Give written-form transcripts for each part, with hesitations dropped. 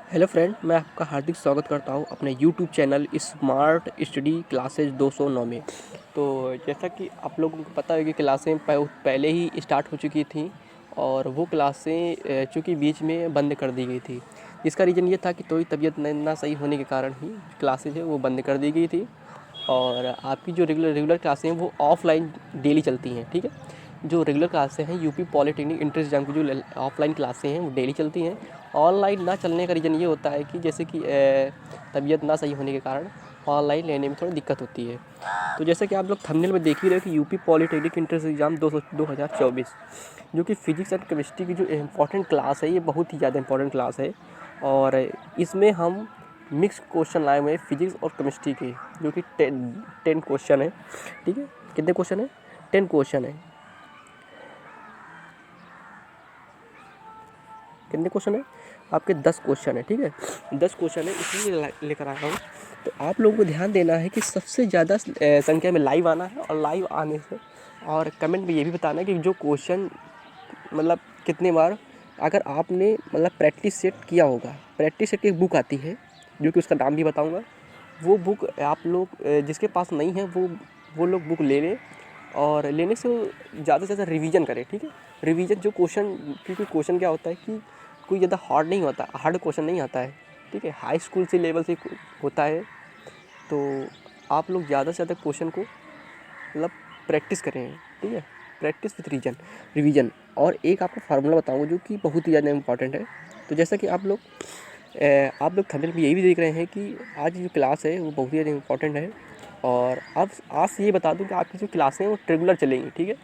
Hello friend, मैं आपका हार्दिक स्वागत करता हूँ अपने YouTube channel smart study classes 209 में। तो जैसा कि आप लोगों को पता है कि क्लासें पहले ही स्टार्ट हो चुकी थी और वो क्लासें चूँकि बीच में बंद कर दी गई थी। इसका रीज़न ये था कि थोड़ी तबीयत ना सही होने के कारण ही क्लासेज है वो बंद कर दी गई थी और आपकी जो रेगुलर क्लासें हैं वो ऑफलाइन डेली चलती हैं। ठीक है, जो रेगुलर क्लासें हैं यूपी पॉलिटेक्निक इंट्रेंस एग्जाम की जो ऑफलाइन क्लासें हैं वो डेली चलती हैं। ऑनलाइन ना चलने का रीज़न ये होता है कि जैसे कि तबीयत ना सही होने के कारण ऑनलाइन लेने में थोड़ी दिक्कत होती है। तो जैसे कि आप लोग थंबनेल में देख ही रहे हो कि यूपी पॉलिटेक्निक इंट्रेंस एग्जाम 2024 जो कि फिजिक्स एंड केमिस्ट्री की जो इम्पोर्टेंट क्लास है, ये बहुत ही ज़्यादा इंपॉर्टेंट क्लास है और इसमें हम मिक्स क्वेश्चन लाए हुए हैं फिजिक्स और केमिस्ट्री के, जो कि 10 क्वेश्चन है। ठीक है, कितने क्वेश्चन है? 10 क्वेश्चन है। कितने क्वेश्चन है? आपके 10 क्वेश्चन है। ठीक है, 10 क्वेश्चन है, इसलिए लेकर आया हूँ। तो आप लोगों को ध्यान देना है कि सबसे ज़्यादा संख्या में लाइव आना है और लाइव आने से और कमेंट में ये भी बताना है कि जो क्वेश्चन मतलब कितने बार अगर आपने मतलब प्रैक्टिस सेट किया होगा। प्रैक्टिस सेट की एक बुक आती है जो कि उसका नाम भी बताऊँगा। वो बुक आप लोग जिसके पास नहीं है वो लोग बुक ले लें और लेने से ज़्यादा से ज़्यादा रिवीजन करें। ठीक है, रिवीजन जो क्वेश्चन, क्योंकि क्वेश्चन क्या होता है कि कोई ज़्यादा हार्ड नहीं होता, हार्ड क्वेश्चन नहीं आता है। ठीक है, हाई स्कूल से लेवल से होता है। तो आप लोग ज़्यादा से ज़्यादा क्वेश्चन को मतलब प्रैक्टिस करें। ठीक है, प्रैक्टिस विथ रिवीजन। और एक आपको फार्मूला बताऊंगा जो कि बहुत ही ज़्यादा इंपॉर्टेंट है। तो जैसा कि आप लोग थंबनेल में यही भी देख रहे हैं कि आज जो क्लास है वो बहुत ही ज़्यादा इंपॉर्टेंट है। और अब आज से ये बता दूं कि आपकी जो क्लासें हैं वो रेगुलर चलेंगी। ठीक है,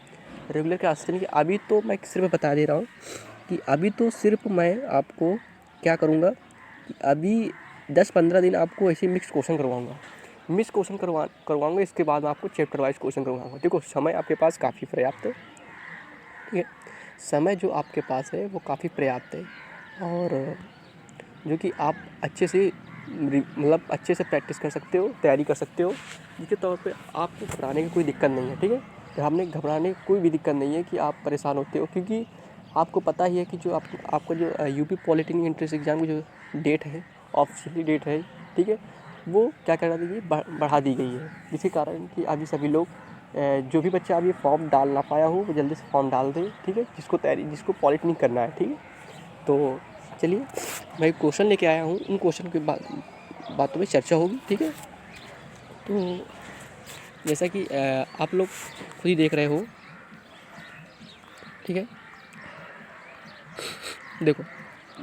रेगुलर क्लास चलेंगी। अभी तो मैं सिर्फ बता दे रहा हूँ कि अभी तो सिर्फ मैं आपको क्या करूँगा कि अभी 10-15 दिन आपको ऐसे मिक्स क्वेश्चन करवाऊँगा। इसके बाद मैं आपको चैप्टर वाइज क्वेश्चन करवाऊँगा। देखो, समय आपके पास काफ़ी पर्याप्त है। ठीक है, समय जो आपके पास है वो काफ़ी पर्याप्त है और जो कि आप अच्छे से मतलब अच्छे से प्रैक्टिस कर सकते हो, तैयारी कर सकते हो, जिसके तौर पे आपको घबराने की कोई दिक्कत नहीं है। ठीक है, घबराने की कोई भी दिक्कत नहीं है कि आप परेशान होते हो, क्योंकि आपको पता ही है कि जो आपका जो यूपी पॉलिटेक्निक एंट्रेंस एग्ज़ाम की जो डेट है, ऑफिशियली डेट है, ठीक है, वो क्या करा दी गई, बढ़ा दी गई है। जिसके कारण कि अभी सभी लोग जो भी बच्चा अभी फॉर्म डाल ना पाया हो वो जल्दी से फॉर्म डाल दे। ठीक है, जिसको पॉलिटेक्निक करना है। ठीक है, तो चलिए मैं क्वेश्चन लेके आया हूँ, उन क्वेश्चन की बातों में चर्चा होगी। ठीक है, तो जैसा कि आप लोग खुद ही देख रहे हो। ठीक है, देखो,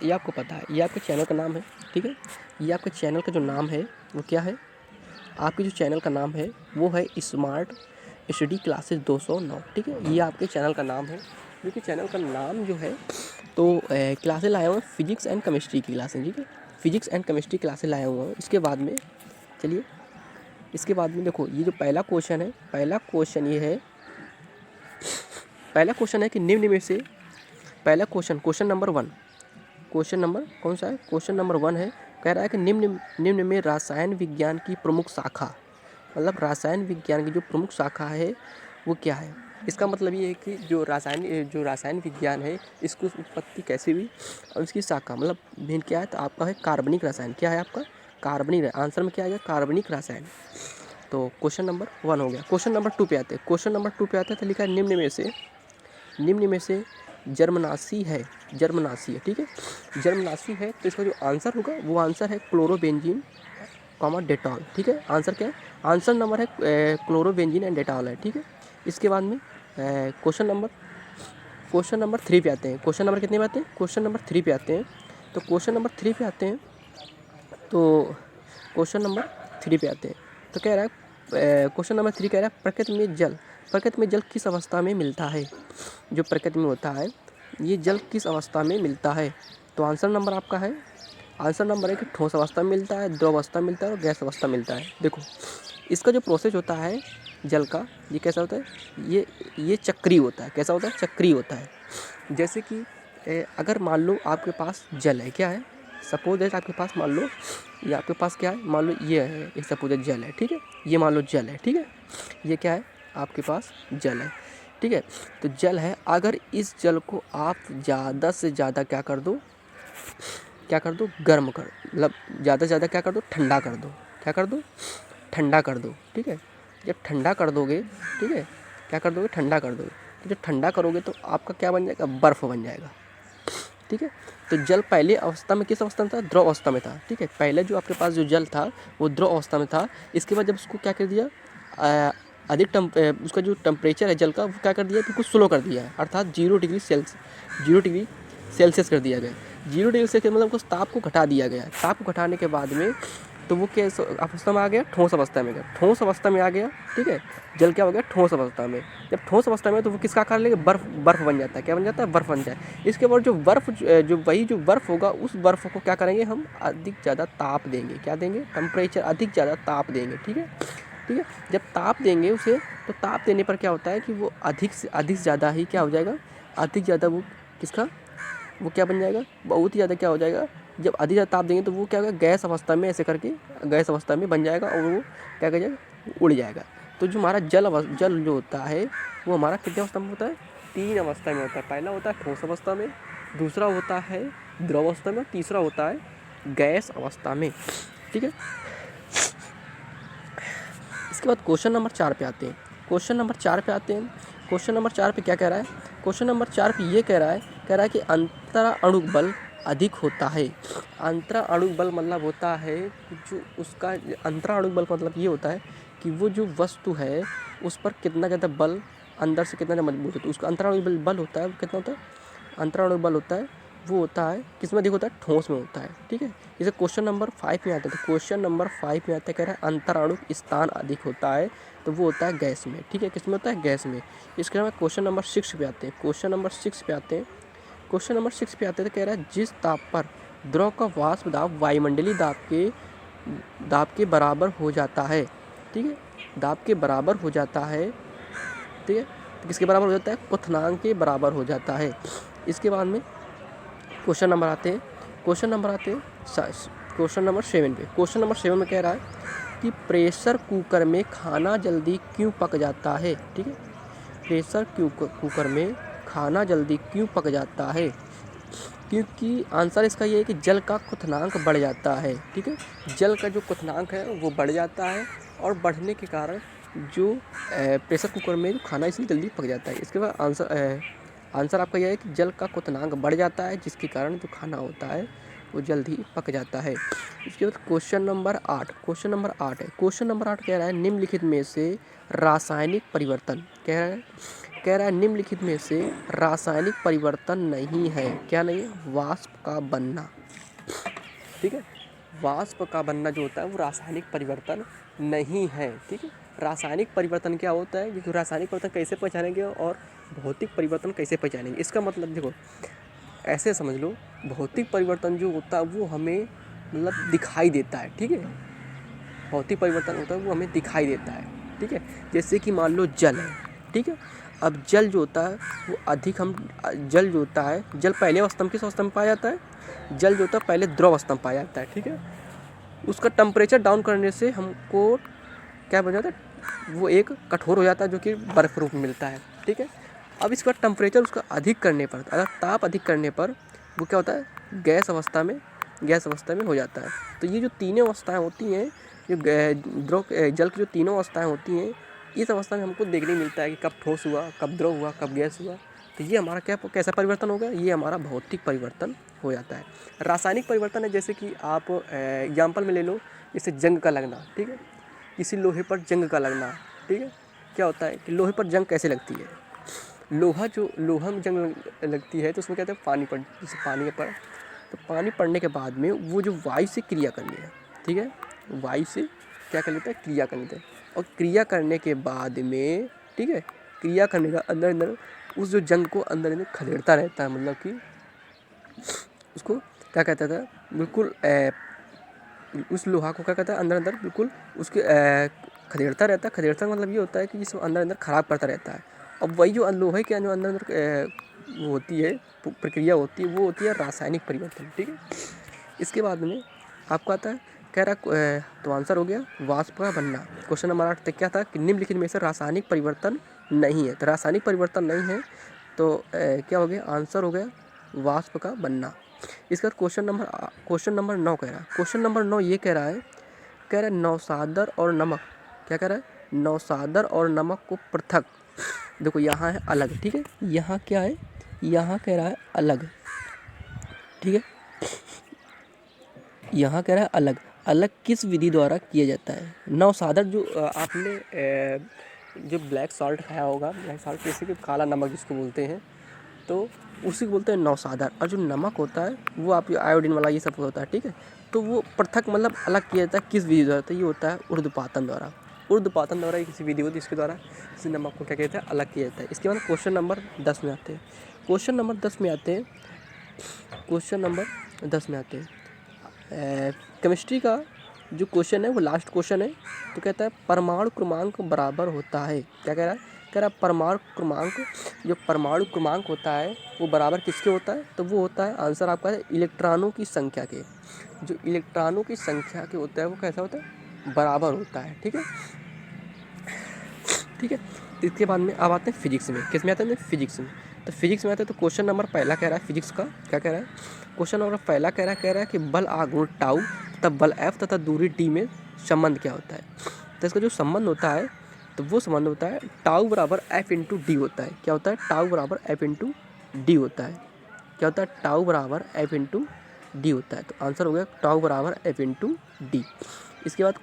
ये आपको पता है, ये आपके चैनल का नाम है। ठीक है, ये आपके चैनल का जो नाम है वो क्या है? आपके जो चैनल का नाम है वो है स्मार्ट स्टडी क्लासेस 209। ठीक है, ये आपके चैनल का नाम है। क्योंकि चैनल का नाम जो है, तो क्लासें लाया हुआ फिजिक्स एंड केमिस्ट्री की क्लासें। ठीक है, फिजिक्स एंड केमिस्ट्री क्लासें लाया हुआ हूँ। इसके बाद में चलिए, इसके बाद में देखो, ये जो पहला क्वेश्चन है, पहला क्वेश्चन है कि निम्न में से पहला क्वेश्चन नंबर 1, क्वेश्चन नंबर कौन सा है? क्वेश्चन नंबर 1 है, कह रहा है कि निम्न में रसायन विज्ञान की प्रमुख शाखा, मतलब रसायन विज्ञान की जो प्रमुख शाखा है वो क्या है? इसका मतलब ये है कि जो रासायन विज्ञान है, इसकी उत्पत्ति कैसे हुई और इसकी शाखा मतलब मेन क्या है? तो आपका है कार्बनिक रसायन। क्या है आपका? कार्बनिक। आंसर में क्या आ गया? कार्बनिक रसायन। तो क्वेश्चन नंबर 1 हो गया। क्वेश्चन नंबर 2 पे आते हैं। क्वेश्चन नंबर 2 पे आता है तो लिखा है निम्न में से जर्मनासी है। ठीक है, जर्मनासी है तो इसका जो आंसर होगा वो आंसर है क्लोरोबेंजीन कॉमा डेटॉल। ठीक है, आंसर क्या है? आंसर नंबर है क्लोरोबेंजीन एंड डेटॉल है। ठीक है, इसके बाद में क्वेश्चन नंबर 3 पे आते हैं। क्वेश्चन नंबर कितने पे आते हैं? क्वेश्चन नंबर 3 पे आते हैं। तो क्वेश्चन नंबर 3 पे आते हैं तो क्वेश्चन नंबर 3 पे आते हैं तो कह रहा है, क्वेश्चन नंबर 3 कह रहा है प्रकृति में जल किस अवस्था में मिलता है? जो प्रकृति में होता है ये जल किस अवस्था में मिलता है? तो आंसर नंबर आपका है, आंसर नंबर है कि ठोस अवस्था में मिलता है, द्रव अवस्था में मिलता है और गैस अवस्था में मिलता है। देखो, इसका जो प्रोसेस होता है जल का, ये कैसा होता है? ये चक्रीय होता है। कैसा होता है? चक्रीय होता है। जैसे कि अगर मान लो आपके पास जल है, क्या है? सपोज दैट आपके पास मान लो ये आपके पास क्या है? मान लो ये है, एक सपोज जल है। ठीक है, ये मान लो जल है। ठीक है, ये क्या है? आपके पास जल है। ठीक है, तो जल है, अगर इस जल को आप ज़्यादा से ज़्यादा क्या कर दो, क्या कर दो, गर्म कर, मतलब ज़्यादा से ज़्यादा क्या कर दो, ठंडा कर दो। क्या कर दो, ठंडा कर दो, ठीक है। जब ठंडा कर दोगे, ठीक है, क्या कर दोगे, ठंडा कर दोगे। तो जब ठंडा करोगे तो आपका क्या बन जाएगा, बर्फ़ बन जाएगा, ठीक है। तो जल पहले अवस्था में किस अवस्था में था, द्रव अवस्था में था, ठीक है। पहले जो आपके पास जो जल था वो द्रव अवस्था में था। इसके बाद जब उसको क्या कर दिया, अधिक उसका जो टेम्परेचर है जल का वो क्या कर दिया, बिल्कुल स्लो कर दिया है, अर्थात 0 डिग्री सेल्सियस कर दिया गया। 0 डिग्री सेल्सियस मतलब उस ताप को घटा दिया गया। ताप को घटाने के बाद में तो वो क्या अवस्था में आ गया, ठोस अवस्था में गया, ठोस अवस्था में आ गया, ठीक है। जल क्या हो गया, ठोस अवस्था में। जब ठोस अवस्था में तो वो किसका आकार लेगा, बर्फ़ बन जाता है। क्या बन जाता है, बर्फ़ बन जाए। इसके बाद जो बर्फ़ होगा उस बर्फ़ को क्या करेंगे हम, अधिक ज़्यादा ताप देंगे। क्या देंगे, टेम्परेचर, अधिक ज़्यादा ताप देंगे, ठीक है, ठीक है। जब ताप देंगे उसे, तो ताप देने पर क्या होता है कि वो अधिक से ज़्यादा ही क्या हो जाएगा, अधिक ज़्यादा वो किसका, वो क्या बन जाएगा, बहुत ही ज़्यादा क्या हो जाएगा। जब अधिक ज़्यादा ताप देंगे तो वो क्या होगा, गैस अवस्था में, ऐसे करके गैस अवस्था में बन जाएगा और वो क्या कर जाएगा, उड़ जाएगा। तो जो हमारा जल जो होता है वो हमारा कितने अवस्था में होता है, 3 अवस्था में होता है। पहला होता है ठोस अवस्था में, दूसरा होता है द्रव अवस्था में, तीसरा होता है गैस अवस्था में, ठीक है। इसके बाद क्वेश्चन नंबर 4 पे आते हैं। क्वेश्चन नंबर 4 पे आते हैं। क्वेश्चन नंबर 4 पे क्या कह रहा है, क्वेश्चन नंबर 4 पे ये कह रहा है कि अंतरा अणुक बल अधिक होता है। अंतरा अणुक बल मतलब होता है जो उसका, अंतरा अणुक बल का मतलब ये होता है कि वो जो वस्तु है उस पर कितना ज़्यादा बल, अंदर से कितना ज़्यादा मजबूत होता है, उसका अंतरा अणुक बल होता है, वो कितना होता है, अंतरा अणुक बल होता है, वो होता है किस में अधिक होता है, ठोस में होता है, ठीक है। जैसे क्वेश्चन नंबर 5 में आता है, तो क्वेश्चन नंबर 5 में आता है, कह रहा है अंतराणुक स्थान अधिक होता है, तो वो होता है गैस में, ठीक है। किस में होता है, गैस में। इसके अलावा क्वेश्चन नंबर 6 पे आते हैं। क्वेश्चन नंबर 6 पे आते हैं। क्वेश्चन नंबर 6 पे आते हैं, तो कह रहा है जिस ताप पर द्रव का वाष्प दाब वायुमंडलीय दाब के बराबर हो जाता है, ठीक है, दाब के बराबर हो जाता है, ठीक है। तो किसके बराबर हो जाता है, क्वथनांक के बराबर हो जाता है। इसके बाद में क्वेश्चन नंबर आते हैं। क्वेश्चन नंबर 7 पे। क्वेश्चन नंबर 7 में कह रहा है कि प्रेशर कुकर में खाना जल्दी क्यों पक जाता है, ठीक है। प्रेशर कुकर में खाना जल्दी क्यों पक जाता है, क्योंकि आंसर इसका ये है कि जल का क्वथनांक बढ़ जाता है, ठीक है। जल का जो क्वथनांक है वो बढ़ जाता है और बढ़ने के कारण जो प्रेशर कुकर में जो खाना इसलिए जल्दी पक जाता है। इसके बाद आंसर आपका यह है कि जल का क्वथनांक बढ़ जाता है, जिसके कारण जो खाना होता है वो जल्द ही पक जाता है। इसके बाद क्वेश्चन नंबर 8 है। क्वेश्चन नंबर 8 कह रहा है निम्नलिखित में से रासायनिक परिवर्तन, कह रहा है निम्नलिखित में से रासायनिक परिवर्तन नहीं है। क्या नहीं है, वाष्प का बनना, ठीक है। वाष्प का बनना जो होता है वो रासायनिक परिवर्तन नहीं है, ठीक है। रासायनिक परिवर्तन क्या होता है, क्योंकि रासायनिक परिवर्तन कैसे पहचानेंगे और भौतिक परिवर्तन कैसे पहचानेंगे। इसका मतलब देखो ऐसे समझ लो, भौतिक परिवर्तन जो होता है वो हमें मतलब दिखाई देता है, ठीक है। भौतिक परिवर्तन होता है वो हमें दिखाई देता है, ठीक है। जैसे कि मान लो जल है, ठीक है। अब जल जो होता है वो जल जो होता है, जल पहले अवस्था में किस अवस्था में पाया जाता है, जल जो होता है पहले द्रव अवस्था में पाया जाता है, ठीक है। उसका टेम्परेचर डाउन करने से हमको क्या बन जाता है, वो एक कठोर हो जाता है जो कि बर्फ रूप में मिलता है, ठीक है। अब इसका टेम्परेचर उसका अधिक करने पर, अगर ताप अधिक करने पर वो क्या होता है, गैस अवस्था में हो जाता है। तो ये जो तीनों अवस्थाएं होती हैं, जो जल की जो तीनों अवस्थाएं होती हैं, इस अवस्था में हमको देखने मिलता है कि कब ठोस हुआ, कब द्रव हुआ, कब गैस हुआ। तो ये हमारा कैसा परिवर्तन हो गया, ये हमारा भौतिक परिवर्तन हो जाता है। रासायनिक परिवर्तन है, जैसे कि आप एग्जाम्पल में ले लो, जैसे जंग का लगना, ठीक है। किसी लोहे पर जंग का लगना, ठीक है। क्या होता है कि लोहे पर जंग कैसे लगती है, लोहा में जंग लगती है तो उसमें क्या होता है, पानी पड़, जैसे पानी पर, तो पानी पड़ने के बाद में वो जो वायु से क्रिया करनी है, ठीक है, वायु से क्या कर लेता है, क्रिया कर लेता है। और क्रिया करने के बाद में, ठीक है, क्रिया करने का अंदर उस जो जंग को अंदर खदेड़ता रहता है, मतलब कि उसको क्या कहता था, बिल्कुल उस लोहा को क्या कहता है, अंदर बिल्कुल उसके खदेड़ता रहता है। खदेड़ता का मतलब ये होता है कि जिसको अंदर ख़राब करता रहता है। अब वही जो लोहे के जो अंदर वो होती है, प्रक्रिया होती है, वो होती है रासायनिक परिवर्तन, ठीक है। इसके बाद में आपको आता है, कह रहा तो आंसर हो गया वाष्प का बनना। क्वेश्चन नंबर 8 तक क्या था कि निम्नलिखित में से रासायनिक परिवर्तन नहीं है, तो रासायनिक परिवर्तन नहीं है तो क्या हो गया, आंसर हो गया वाष्प का बनना, इसके बाद क्वेश्चन नंबर 9 कह रहा है। क्वेश्चन नंबर 9 ये कह रहा है नौसादर और नमक, क्या कह रहा है, नौसादर और नमक को पृथक, देखो यहाँ है अलग, ठीक है, यहाँ क्या है, यहाँ कह रहा है अलग, ठीक है, यहाँ कह रहा है अलग, अलग किस विधि द्वारा किया जाता है। नौसादर जो आपने जो ब्लैक सॉल्ट खाया होगा, ब्लैक सॉल्ट जैसे कि काला नमक जिसको बोलते हैं, तो उसी को बोलते हैं नौसादर। और जो नमक होता है वो आप आयोडीन वाला ये सब होता है, ठीक है, तो वो पृथक मतलब अलग किया जाता है किस विधि द्वारा, तो ये होता है ऊर्ध्वपातन द्वारा। ऊर्ध्वपातन द्वारा किसी विधि होती है इसके द्वारा इस नमक को क्या कहते हैं, अलग किया जाता है। इसके बाद क्वेश्चन नंबर 10 में आते हैं। क्वेश्चन नंबर 10 में आते हैं, क्वेश्चन नंबर 10 में आते हैं केमिस्ट्री का जो क्वेश्चन है वो लास्ट क्वेश्चन है। तो कहता है परमाणु क्रमांक बराबर होता है, क्या कह रहा है, कह रहा है परमाणु क्रमांक, जो परमाणु क्रमांक होता है वो बराबर किसके होता है, तो वो होता है, आंसर आपका है इलेक्ट्रॉनों की संख्या के। जो इलेक्ट्रॉनों की संख्या के होता है वो कैसा होता है, बराबर होता है, ठीक है, ठीक है। इसके बाद में अब आते हैं फिजिक्स में, किस में आते हैं, फिजिक्स में। तो फिजिक्स में आते हैं तो क्वेश्चन नंबर पहला कह रहा है फिजिक्स का, क्या कह रहा है, क्वेश्चन नंबर पहला कह रहा है कि बल आ गुण टाउ तथा बल एफ तथा दूरी डी में संबंध क्या होता है। तो इसका जो संबंध होता है तो वो संबंध होता है टाउ बराबर एफ इंटू डी होता है। क्या होता है, टाउ बराबर एफ इंटू डी होता है। क्या होता है, टाउ बराबर एफ इंटू डी होता है। तो आंसर हो गया टाउ बराबर एफ इंटू डी। इसके बाद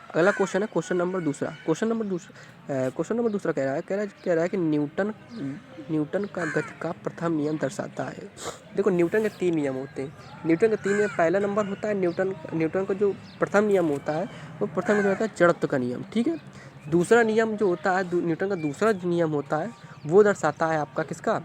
अगला क्वेश्चन है क्वेश्चन नंबर दूसरा। क्वेश्चन नंबर दूसरा कह रहा है कि न्यूटन का गति का प्रथम नियम दर्शाता है। देखो न्यूटन के 3 नियम होते हैं। न्यूटन के 3 नियम, पहला नंबर होता है न्यूटन का जो प्रथम नियम होता है वो प्रथम नियम होता है जड़त्व का नियम, ठीक है। दूसरा नियम जो होता है न्यूटन का दूसरा नियम होता है वो दर्शाता है आपका किसका,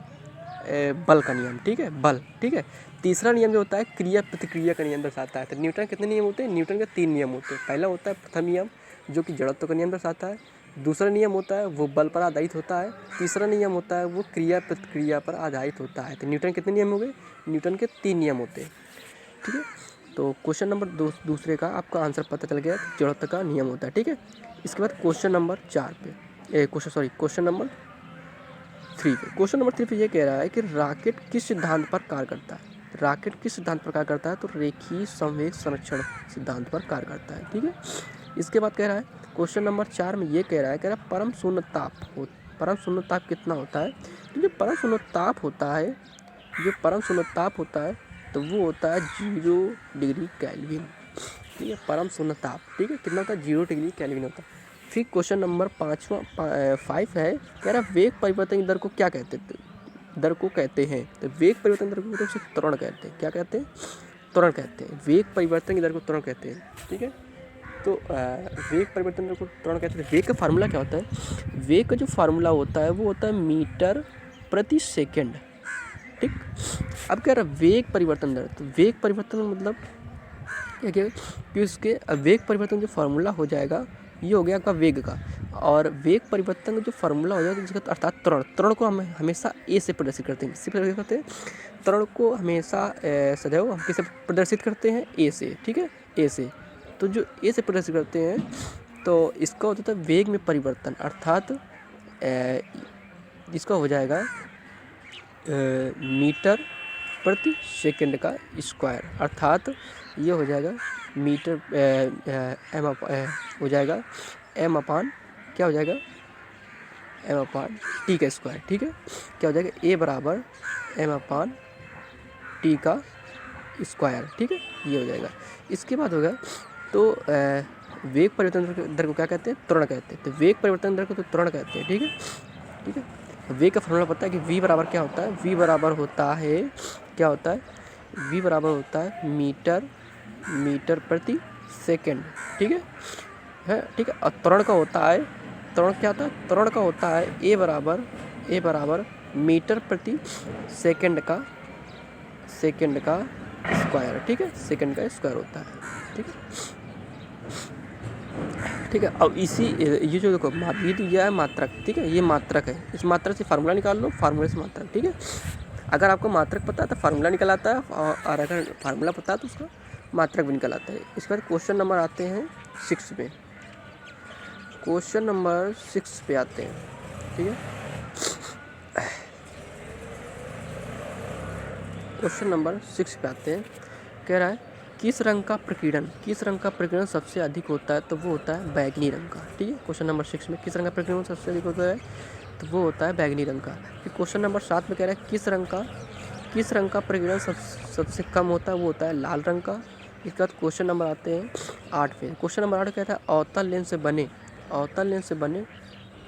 बल का नियम, ठीक है, बल, ठीक है। तीसरा नियम जो होता है क्रिया प्रतिक्रिया का नियम दर्शाता है। तो न्यूटन के कितने नियम होते हैं, न्यूटन के 3 नियम होते हैं। पहला होता है प्रथम नियम जो कि जड़त्व का नियम दर्शाता है, दूसरा नियम होता है वो बल पर आधारित होता है, तीसरा नियम होता है वो क्रिया प्रतिक्रिया पर आधारित होता है। तो न्यूटन कितने नियम हो गए, न्यूटन के 3 नियम होते हैं, ठीक है। तो क्वेश्चन नंबर दूसरे का आपका आंसर पता चल गया, जड़त्व का नियम होता है, ठीक है। इसके बाद क्वेश्चन नंबर 3 पे, क्वेश्चन नंबर 3 पे ये कह रहा है कि रॉकेट किस सिद्धांत पर कार्य करता है। रॉकेट किस सिद्धांत पर कार्य करता है, तो रेखीय संवेग संरक्षण सिद्धांत पर कार्य करता है, ठीक है। इसके बाद कह रहा है क्वेश्चन नंबर 4 में ये कह रहा है परम शून्य ताप कितना होता है। तो जो परम शून्य ताप होता है तो वो होता है 0 डिग्री केल्विन, ठीक है, परम शून्य ताप, ठीक है, कितना होता है, 0 डिग्री केल्विन होता है। फिर क्वेश्चन नंबर 5 है, कह रहा है वेग परिवर्तन दर को क्या कहते हैं। तो वेग परिवर्तन दर को उसे त्वरण कहते हैं। क्या कहते हैं, त्वरण कहते हैं। वेग परिवर्तन की दर को त्वरण कहते हैं, ठीक है। तो वेग परिवर्तन दर को त्वरण कहते हैं। वेग का फार्मूला क्या होता है, वेग का जो फार्मूला होता है वो होता है मीटर प्रति सेकेंड, ठीक। अब कह रहा है वेग परिवर्तन दर, तो वेग परिवर्तन मतलब क्या कि उसके वेग परिवर्तन जो फार्मूला हो जाएगा ये हो गया आपका वेग का, और वेग परिवर्तन का जो फार्मूला हो जाएगा जिसका अर्थात त्वरण को हम हमेशा ए से प्रदर्शित करते हैं। किससे प्रदर्शित करते हैं, त्वरण को हमेशा सदैव हम किसे प्रदर्शित करते हैं, ए से, ठीक है, ए से। तो जो ए से प्रदर्शित करते हैं तो इसका होता है वेग में परिवर्तन, अर्थात इसका हो जाएगा मीटर प्रति सेकंड का स्क्वायर, अर्थात ये हो जाएगा मीटर हो जाएगा एम अपान क्या हो जाएगा, एम अपान टी का स्क्वायर, ठीक है। क्या हो जाएगा, ए बराबर एम अपान टी का स्क्वायर, ठीक है, ये हो जाएगा। इसके बाद होगा तो वेग परिवर्तन दर को क्या कहते हैं, त्वरण कहते हैं। तो वेग परिवर्तन दर को तो त्वरण कहते हैं, ठीक है, ठीक है। वेग का फॉर्मूला पता है कि v बराबर क्या होता है, v बराबर होता है क्या होता है, v बराबर होता है मीटर प्रति सेकंड, ठीक है, ठीक है। और त्वरण का होता है, त्वरण क्या होता है, त्वरण का होता है ए बराबर मीटर प्रति सेकंड का स्क्वायर, ठीक है, सेकंड का स्क्वायर होता है, ठीक है, ठीक है। अब ये जो देखो ये तो यह है मात्रक, ठीक है, ये मात्रक है। इस मात्रक से फार्मूला निकाल लो, फार्मूले से मात्रक, ठीक है। अगर आपको मात्रक पता है तो फार्मूला निकल आता है, और अगर फार्मूला पता है तो उसका मात्रक भी निकल आता है। इसके बाद क्वेश्चन नंबर आते हैं 6 पे, क्वेश्चन नंबर 6 पे आते हैं, ठीक है। क्वेश्चन नंबर 6 पे आते हैं। कह रहा है किस रंग का प्रकीर्णन सबसे अधिक होता है, तो वो होता है बैगनी रंग का। ठीक है, क्वेश्चन नंबर 6 में किस रंग का प्रकीर्णन सबसे अधिक होता है, तो वो होता है बैगनी रंग का। फिर क्वेश्चन नंबर 7 में कह रहा है किस रंग का प्रकीर्णन सबसे कम होता है, वो होता है लाल रंग का। इसके बाद क्वेश्चन नंबर आते हैं 8 पे। क्वेश्चन नंबर 8 कहता है अवतल लेंस से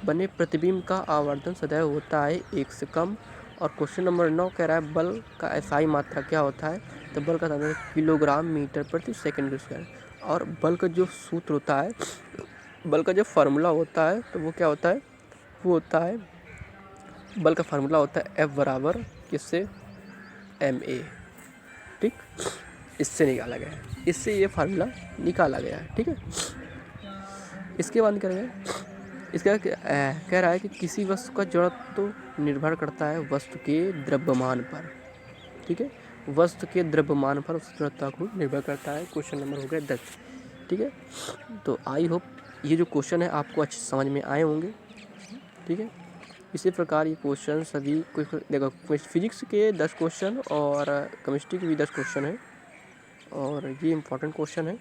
बने प्रतिबिंब का आवर्धन सदैव होता है 1 से कम। और क्वेश्चन नंबर 9 कह रहा है बल का एसआई मात्रा क्या होता है, तो बल का साधन किलोग्राम मीटर प्रति सेकंड स्क्वायर। और बल का जो सूत्र होता है, बल का जो फार्मूला होता है, तो वो क्या होता है, वो होता है बल का फार्मूला होता है F बराबर किससे, ma। ठीक, इससे निकाला गया है, इससे ये फार्मूला निकाला गया है। ठीक है, इसके बाद करेंगे, इसका कह रहा है कि किसी वस्तु का जड़त्व तो निर्भर करता है वस्तु के द्रव्यमान पर। ठीक है, वस्तु के द्रव्यमान पर उसकी जड़ता को निर्भर करता है। क्वेश्चन नंबर हो गया 10। ठीक है, तो आई होप ये जो क्वेश्चन है आपको अच्छे समझ में आए होंगे। ठीक है, इसी प्रकार ये क्वेश्चन सभी देखो, फिजिक्स के 10 क्वेश्चन और केमिस्ट्री के भी 10 क्वेश्चन है, और ये इम्पोर्टेंट क्वेश्चन है,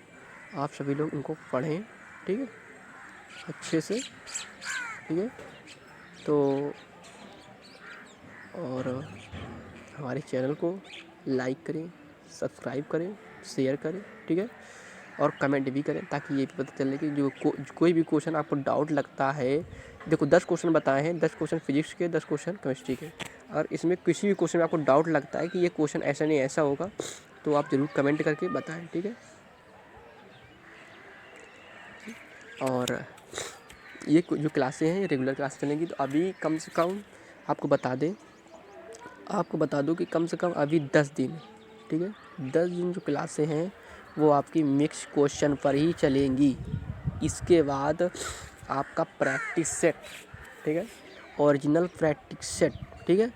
आप सभी लोग इनको पढ़ें। ठीक है, अच्छे से। ठीक है, तो और हमारे चैनल को लाइक करें, सब्सक्राइब करें, शेयर करें। ठीक है, और कमेंट भी करें, ताकि ये भी पता चले कि जो कोई भी क्वेश्चन आपको डाउट लगता है। देखो 10 क्वेश्चन बताए हैं, 10 क्वेश्चन फिजिक्स के, 10 क्वेश्चन केमिस्ट्री के, और इसमें किसी भी क्वेश्चन में आपको डाउट लगता है कि ये क्वेश्चन ऐसा नहीं ऐसा होगा, तो आप ज़रूर कमेंट करके बताएं। ठीक है, और ये जो क्लासें हैं रेगुलर क्लास चलेंगी, तो अभी कम से कम आपको बता दूं कि कम से कम अभी 10 दिन, ठीक है, 10 दिन जो क्लासें हैं वो आपकी मिक्स क्वेश्चन पर ही चलेंगी। इसके बाद आपका प्रैक्टिस सेट, ठीक है, ओरिजिनल प्रैक्टिस सेट, ठीक है,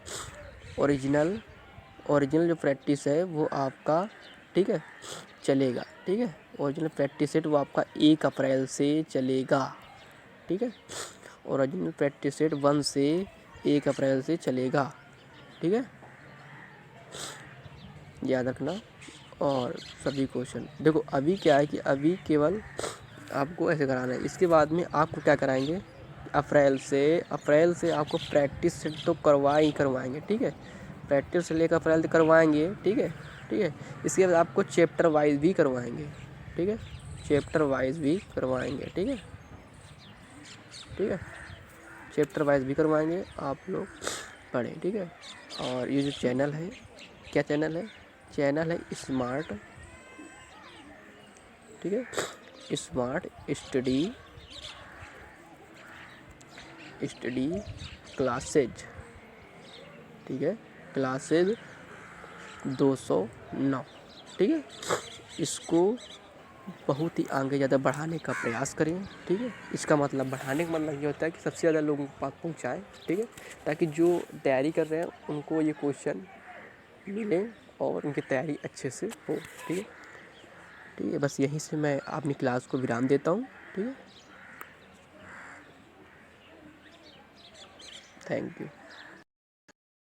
ओरिजिनल जो प्रैक्टिस है वो आपका, ठीक है, चलेगा। ठीक है, ओरिजिनल प्रैक्टिस सेट वो आपका 1 अप्रैल से चलेगा। ठीक है, ओरिजिनल प्रैक्टिस सेट 1 से 1 अप्रैल से चलेगा। ठीक है, याद रखना। और सभी क्वेश्चन देखो, अभी क्या है कि अभी केवल आपको ऐसे कराना है, इसके बाद में आपको क्या कराएंगे, अप्रैल से आपको प्रैक्टिस सेट तो करवाएंगे। ठीक है, प्रैक्टिस से लेकर अप्रैल तक करवाएंगे। ठीक है, इसके बाद आपको चैप्टर वाइज भी करवाएंगे। ठीक है, चैप्टर वाइज भी करवाएंगे। ठीक है, चैप्टर वाइज भी करवाएंगे, आप लोग पढ़ें। ठीक है, और ये जो चैनल है, क्या चैनल है, स्मार्ट, ठीक है, स्मार्ट स्टडी क्लासेज। ठीक है, क्लासेज 209। ठीक है, इसको बहुत ही आगे ज़्यादा बढ़ाने का प्रयास करें। ठीक है, इसका मतलब बढ़ाने का मतलब ये होता है कि सबसे ज़्यादा लोगों के पास पहुँचाएँ। ठीक है, ताकि जो तैयारी कर रहे हैं उनको ये क्वेश्चन मिले और उनकी तैयारी अच्छे से हो। ठीक है, बस यहीं से मैं अपनी क्लास को विराम देता हूँ। ठीक है, थैंक यू।